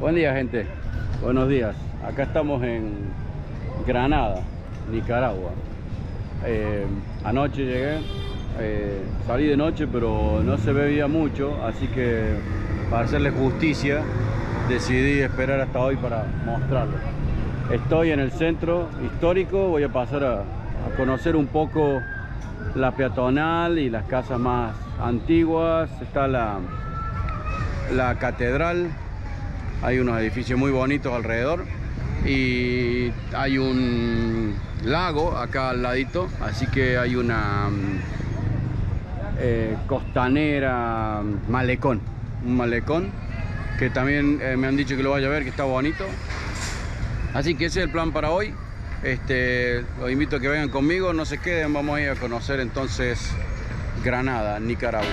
Buen día, gente. Buenos días. Acá estamos en Granada, Nicaragua. Anoche llegué, salí de noche, pero no se veía mucho, así que para hacerle justicia decidí esperar hasta hoy para mostrarlo. Estoy en el centro histórico, voy a pasar a conocer un poco la peatonal y las casas más antiguas. Está la catedral. Hay unos edificios muy bonitos alrededor y hay un lago acá al ladito, así que hay una costanera, malecón, un malecón que también me han dicho que lo vaya a ver, que está bonito. Así que ese es el plan para hoy. Los invito a que vengan conmigo, no se queden, vamos a ir a conocer entonces Granada, Nicaragua.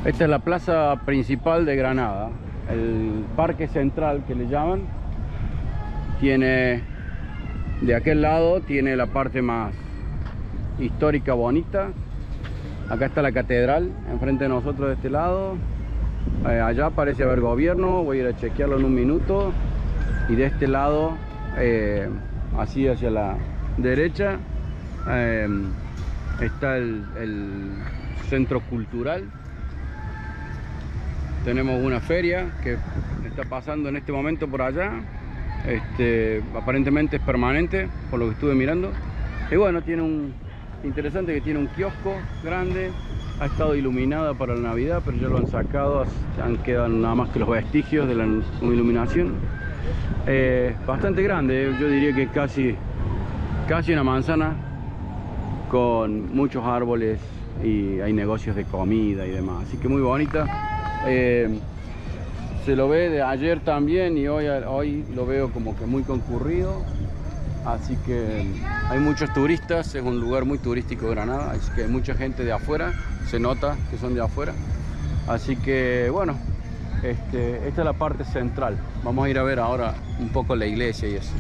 Esta es la plaza principal de Granada, el parque central que le llaman. Tiene, de aquel lado, tiene la parte más histórica, bonita. Acá está la catedral, enfrente de nosotros de este lado. Allá parece haber gobierno, voy a ir a chequearlo en un minuto. Y de este lado, así hacia la derecha, está el centro cultural. Tenemos una feria que está pasando en este momento por allá. Aparentemente es permanente, por lo que estuve mirando. Y bueno, tiene un interesante que tiene un kiosco grande. Ha estado iluminada para la Navidad, pero ya lo han sacado. Quedan nada más que los vestigios de la iluminación. Bastante grande, yo diría que casi una manzana, con muchos árboles, y hay negocios de comida y demás. Así que muy bonita. Se lo ve de ayer también y hoy lo veo como que muy concurrido, así que hay muchos turistas. Es un lugar muy turístico Granada, así que hay mucha gente de afuera, se nota que son de afuera. Así que bueno, esta es la parte central. Vamos a ir a ver ahora un poco la iglesia y eso.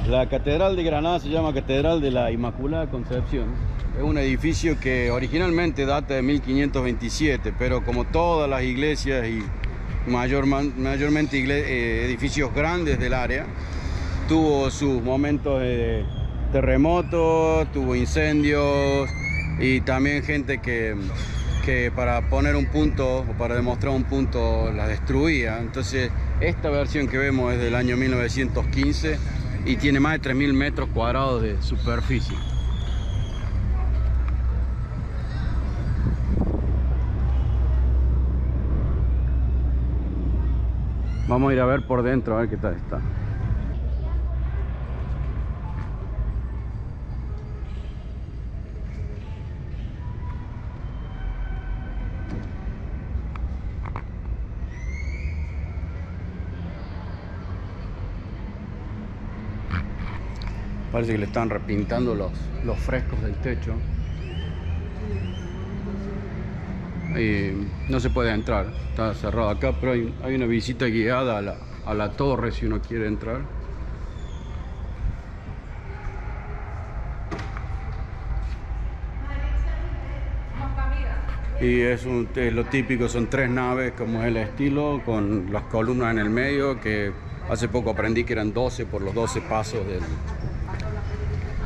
La catedral de Granada se llama Catedral de la Inmaculada Concepción. Es un edificio que originalmente data de 1527, pero como todas las iglesias y mayormente edificios grandes del área, tuvo sus momentos de terremotos, tuvo incendios y también gente que para poner un punto o para demostrar un punto las destruía. Entonces esta versión que vemos es del año 1915 y tiene más de 3.000 metros cuadrados de superficie. Vamos a ir a ver por dentro, a ver qué tal está. Parece que le están repintando los frescos del techo. Y no se puede entrar, está cerrado acá, pero hay una visita guiada a la torre si uno quiere entrar. Y es lo típico, son 3 naves como es el estilo, con las columnas en el medio, que hace poco aprendí que eran 12 por los 12 pasos del...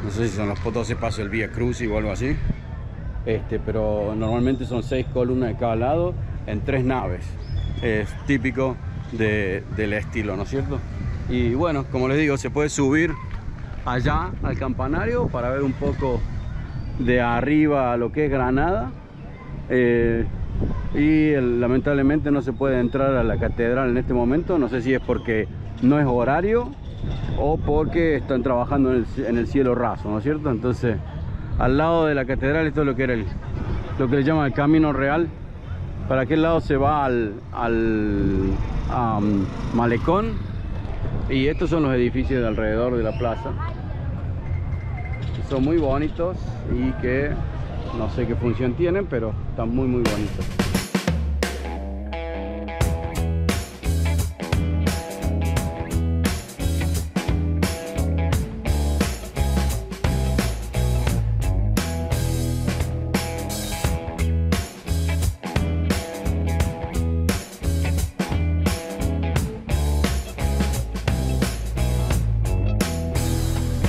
No sé si son los 12 pasos del Vía Crucis o algo así. Pero normalmente son 6 columnas de cada lado en 3 naves. Es típico del estilo, ¿no es cierto? Y bueno, como les digo, se puede subir allá al campanario para ver un poco de arriba a lo que es Granada. Lamentablemente no se puede entrar a la catedral en este momento. No sé si es porque no es horario o porque están trabajando en el cielo raso, ¿no es cierto? Entonces, al lado de la catedral, esto es lo que era lo que le llaman el Camino Real. Para aquel lado se va al malecón, y estos son los edificios de alrededor de la plaza. Son muy bonitos y que no sé qué función tienen, pero están muy bonitos.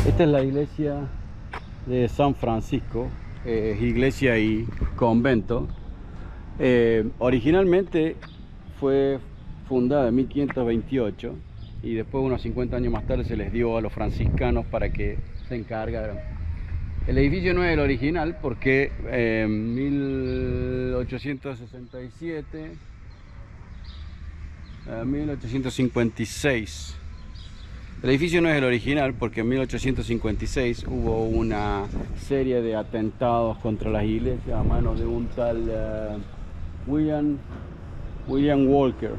Esta es la iglesia de San Francisco, iglesia y convento. Originalmente fue fundada en 1528 y después, unos 50 años más tarde, se les dio a los franciscanos para que se encargaran. El edificio no es el original porque en 1867, 1856, el edificio no es el original porque en 1856 hubo una serie de atentados contra las iglesias a manos de un tal William Walker.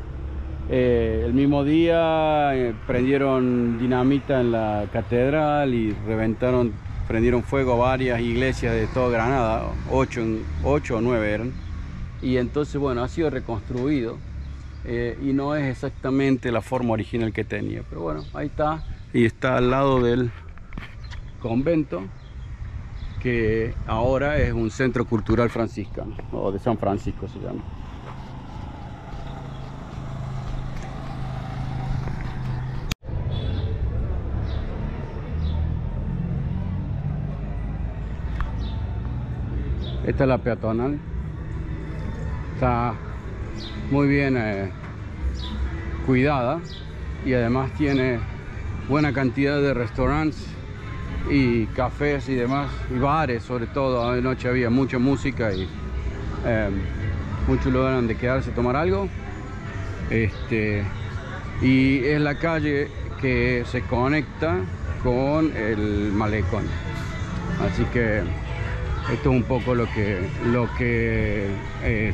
El mismo día prendieron dinamita en la catedral y prendieron fuego a varias iglesias de toda Granada, 8 o 9 eran. Y entonces, bueno, ha sido reconstruido. Y no es exactamente la forma original que tenía, pero bueno, ahí está, y está al lado del convento, que ahora es un centro cultural franciscano, o de San Francisco se llama. Esta es la peatonal, está muy bien cuidada y además tiene buena cantidad de restaurantes y cafés y demás, y bares sobre todo. Anoche había mucha música y muchos lugares donde quedarse, tomar algo. Y es la calle que se conecta con el malecón, así que esto es un poco lo que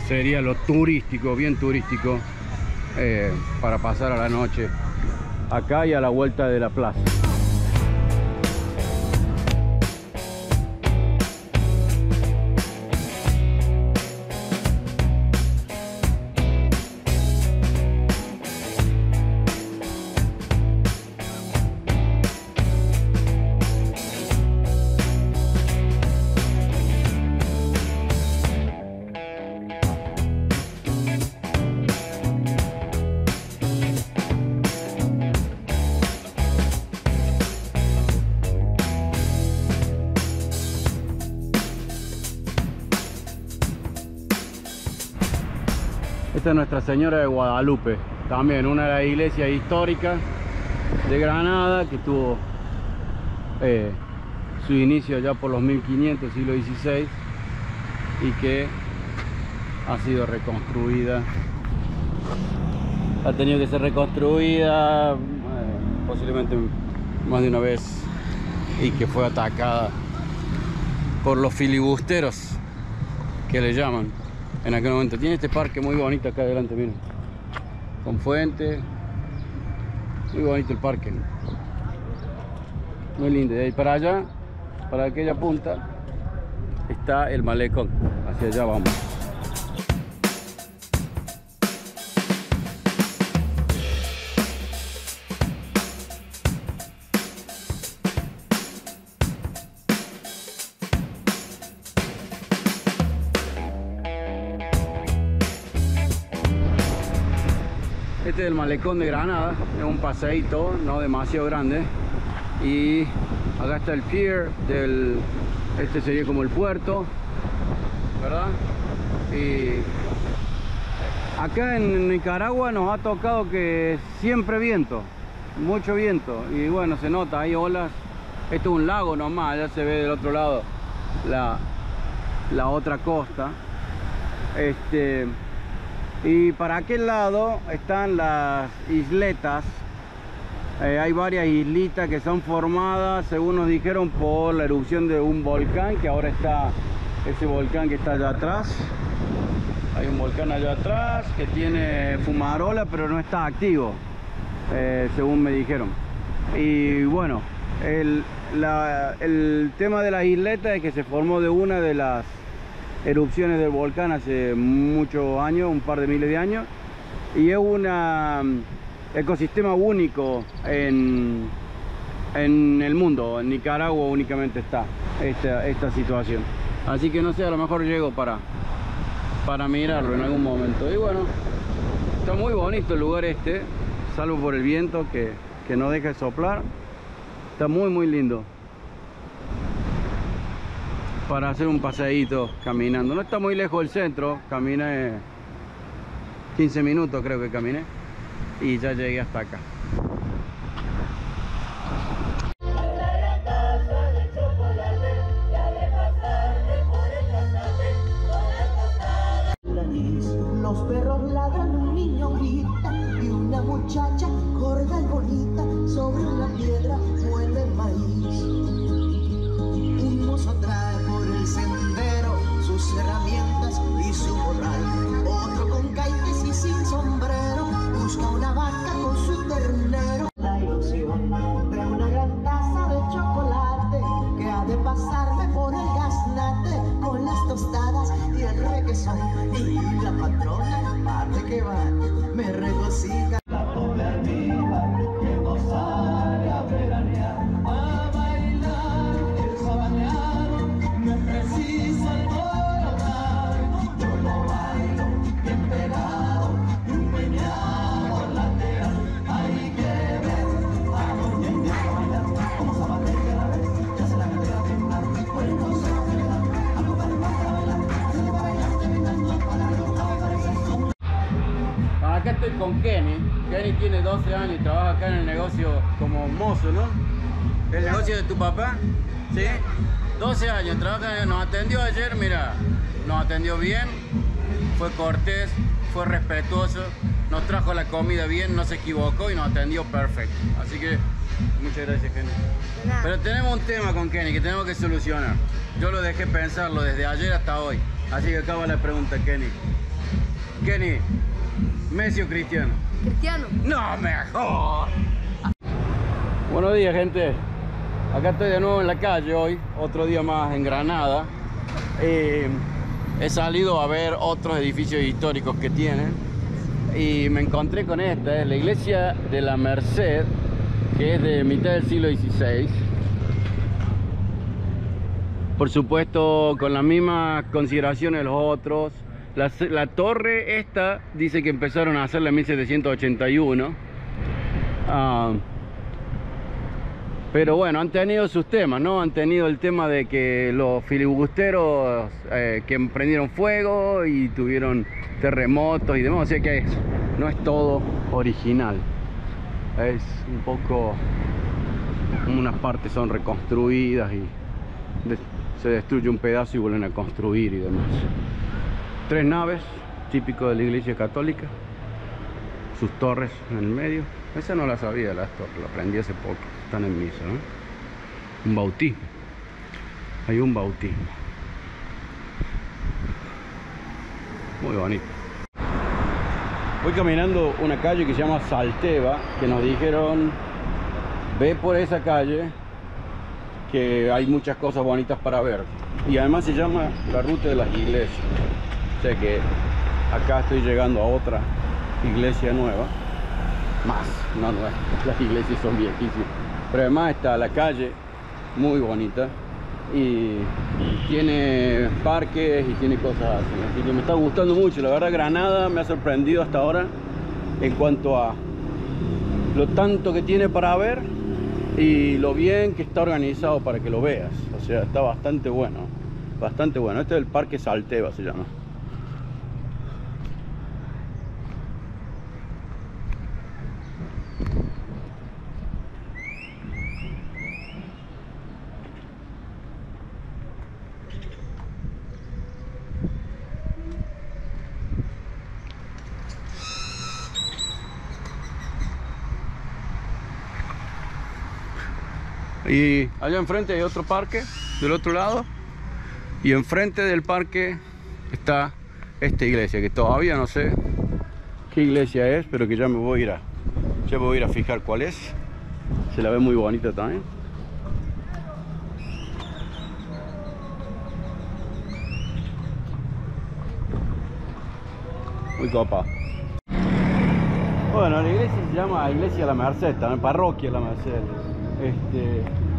sería lo turístico, bien turístico, para pasar a la noche acá y a la vuelta de la plaza. Esta es Nuestra Señora de Guadalupe, también una de las iglesias históricas de Granada, que tuvo su inicio ya por los 1500, siglo XVI, y que ha sido reconstruida. Ha tenido que ser reconstruida posiblemente más de una vez, y que fue atacada por los filibusteros, que le llaman en aquel momento. Tiene este parque muy bonito acá adelante, miren, con fuente, muy bonito el parque, muy lindo. De ahí para allá, para aquella punta, está el malecón, hacia allá vamos. Este es el malecón de Granada, es un paseíto no demasiado grande, y acá está el pier este sería como el puerto, ¿verdad? Y acá en Nicaragua nos ha tocado que siempre viento, mucho viento, y bueno, se nota, hay olas. Esto es un lago nomás, ya se ve del otro lado la otra costa. Y para aquel lado están las isletas. Hay varias islitas que son formadas, según nos dijeron, por la erupción de un volcán, que ahora está, ese volcán que está allá atrás. Hay un volcán allá atrás que tiene fumarola, pero no está activo, según me dijeron. Y bueno, el tema de las isletas es que se formó de una de las erupciones del volcán hace muchos años, un par de miles de años, y es un ecosistema único en el mundo. En Nicaragua únicamente está esta situación, así que no sé, a lo mejor llego para mirarlo en algún momento. Y bueno, está muy bonito el lugar salvo por el viento que no deja de soplar. Está muy lindo. para hacer un paseíto caminando. No está muy lejos del centro, caminé 15 minutos creo que caminé y ya llegué hasta acá. Los perros ladran, un niño grita y una muchacha gorda y bonita sobre una piedra muele maíz. Un mozo trae por el sendero sus herramientas y su morral. Otro con caites y sin sombrero busca una vaca con su ternero. La ilusión de una gran taza de chocolate que ha de pasarme por el gaznate con las tostadas y el requesón. Y la patrona, parte que va, me regocija. La pobre arriba, que no sale a veranear, a bailar el sabaneado, me precisa el coronar. Yo lo bailo bien pegado, un peñado lateral. Hay que ver a doña Inés bailar, como sabanea a la vez, ya se la mete a temblar. Por el consejo general, algo para bailar, se le va a bailar, terminando para los aparecer. Acá estoy con Kenny. Kenny tiene 12 años y trabaja acá en el negocio como mozo, ¿no? ¿El negocio de tu papá? ¿Sí? 12 años, trabaja, nos atendió ayer, mira, nos atendió bien, fue cortés, fue respetuoso, nos trajo la comida bien, no se equivocó y nos atendió perfecto. Así que muchas gracias, Kenny. Pero tenemos un tema con Kenny que tenemos que solucionar. Yo lo dejé pensarlo desde ayer hasta hoy. Así que acá va la pregunta, Kenny. Kenny, ¿Messi o Cristiano? Cristiano. No, mejor. Buenos días, gente. Acá estoy de nuevo en la calle hoy, otro día más en Granada. He salido a ver otros edificios históricos que tienen y me encontré con esta, es la iglesia de la Merced, que es de mitad del siglo XVI. Por supuesto, con las mismas consideraciones de los otros. La torre esta dice que empezaron a hacerla en 1781. Pero bueno, han tenido sus temas, ¿no? Han tenido el tema de que los filibusteros que emprendieron fuego y tuvieron terremotos y demás. O sea que no es todo original. Es un poco... unas partes son reconstruidas y se destruye un pedazo y vuelven a construir y demás. 3 naves, típico de la iglesia católica. Sus torres en el medio. Esa no la sabía, las torres, la aprendí hace poco. Están en misa, ¿no? Un bautismo. Hay un bautismo. Muy bonito. Voy caminando una calle que se llama Salteva, que nos dijeron, ve por esa calle, que hay muchas cosas bonitas para ver. Y además se llama la ruta de las iglesias. O sea que acá estoy llegando a otra iglesia nueva. Más, no nueva. Las iglesias son viejísimas. Pero además está la calle, muy bonita. Y tiene parques y tiene cosas así. Así que me está gustando mucho. La verdad, Granada me ha sorprendido hasta ahora en cuanto a lo tanto que tiene para ver y lo bien que está organizado para que lo veas. O sea, está bastante bueno. Bastante bueno. Este es el Parque Salteva, se llama. Y allá enfrente hay otro parque del otro lado, y enfrente del parque está esta iglesia que todavía no sé qué iglesia es, pero que ya me voy a ir a fijar cuál es. Se la ve muy bonita también. Muy copa. Bueno, la iglesia se llama Iglesia La Merced, también Parroquia La Merced.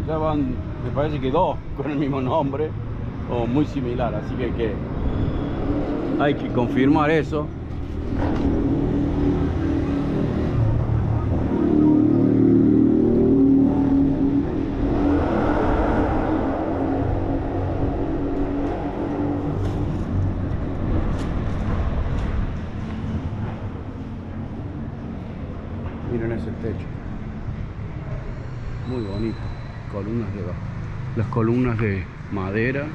Ya van, me parece que 2 con el mismo nombre o muy similar, así que hay que confirmar eso. ese techo. Muy bonito. Las columnas de madera.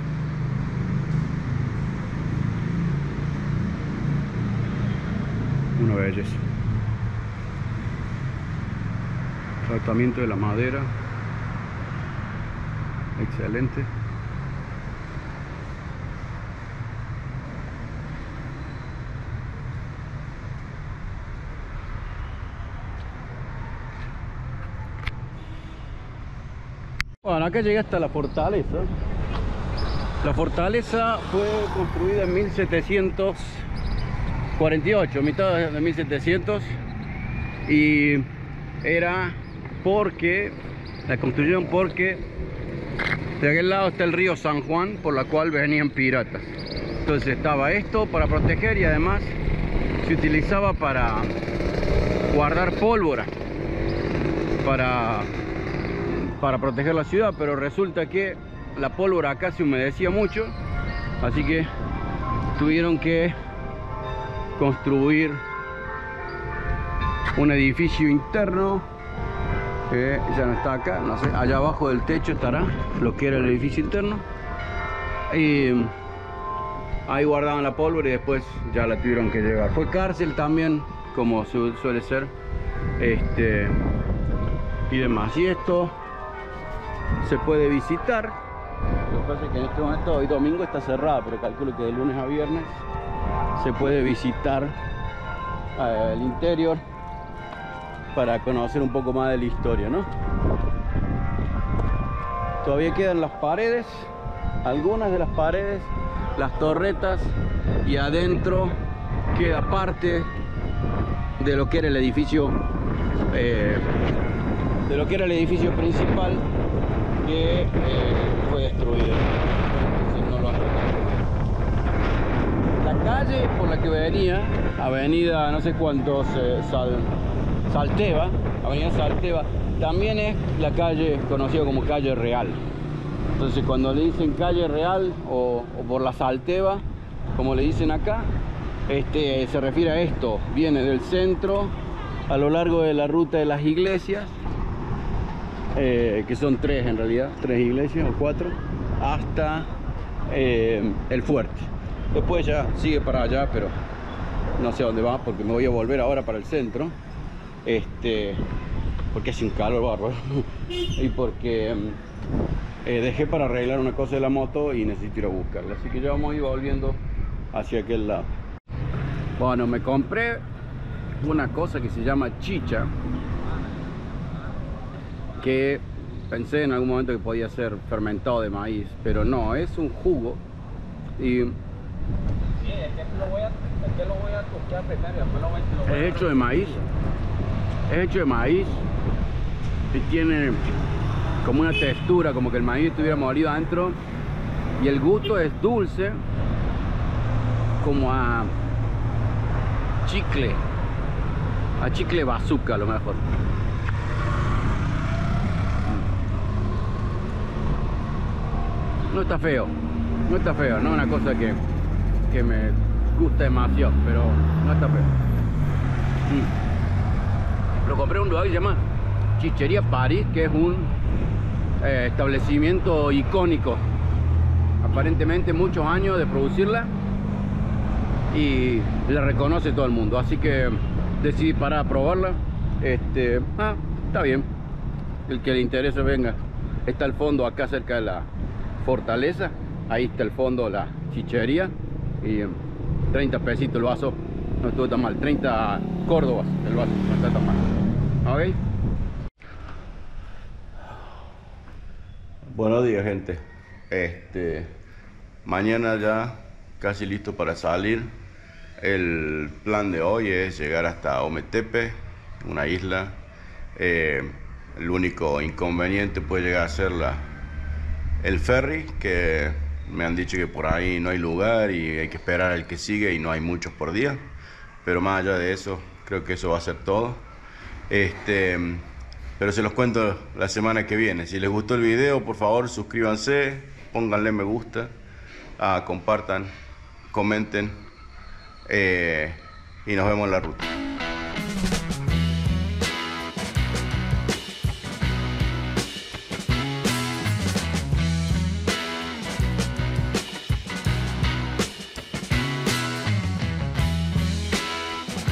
Una belleza. Tratamiento de la madera. Excelente. Bueno, acá llegué hasta la fortaleza. La fortaleza fue construida en 1748, mitad de 1700, y era porque la construyeron porque de aquel lado está el río San Juan, por la cual venían piratas. Entonces estaba esto para proteger y además se utilizaba para guardar pólvora para proteger la ciudad, pero resulta que la pólvora acá se humedecía mucho, así que tuvieron que construir un edificio interno que ya no está acá, no sé, allá abajo del techo estará lo que era el edificio interno, y ahí guardaban la pólvora y después ya la tuvieron que llevar. Fue cárcel también, como suele ser, y demás. Y esto se puede visitar. Lo que pasa es que en este momento, hoy domingo, está cerrada, pero calculo que de lunes a viernes se puede visitar el interior para conocer un poco más de la historia, ¿no? Todavía quedan las paredes, algunas de las paredes, las torretas, y adentro queda parte de lo que era el edificio, principal, que fue destruido. La calle por la que venía, avenida no sé cuántos, Salteva, avenida Salteva, también es la calle conocida como calle Real. Entonces cuando le dicen calle Real o por la Salteva, como le dicen acá, se refiere a esto. Viene del centro a lo largo de la ruta de las iglesias, que son tres en realidad, 3 iglesias o 4, hasta el fuerte. Después ya sigue para allá, pero no sé a dónde va, porque me voy a volver ahora para el centro, porque hace un calor bárbaro y porque dejé para arreglar una cosa de la moto y necesito ir a buscarla, así que ya vamos a ir volviendo hacia aquel lado. Bueno, me compré una cosa que se llama chicha, que pensé en algún momento que podía ser fermentado de maíz, pero no, es un jugo. Y es hecho de maíz, y tiene como una textura, como que el maíz estuviera molido adentro, y el gusto es dulce, como a chicle bazooka a lo mejor. No está feo, no es una cosa que me gusta demasiado, pero no está feo. Lo compré en un lugar que se llama Chichería París, que es un establecimiento icónico, aparentemente muchos años de producirla y la reconoce todo el mundo, así que decidí parar a probarla. Está bien, el que le interese venga. Está al fondo, acá cerca de la fortaleza, ahí está el fondo, la chichería, y 30 pesitos el vaso, no estuvo tan mal. 30 córdobas el vaso, no está tan mal. ¿Ok? Buenos días, gente. Mañana ya casi listo para salir. El plan de hoy es llegar hasta Ometepe, una isla. El único inconveniente puede llegar a ser el ferry, que me han dicho que por ahí no hay lugar y hay que esperar al que sigue y no hay muchos por día, pero más allá de eso, creo que eso va a ser todo. Pero se los cuento la semana que viene. Si les gustó el video, por favor suscríbanse, pónganle me gusta, compartan, comenten, y nos vemos en la ruta.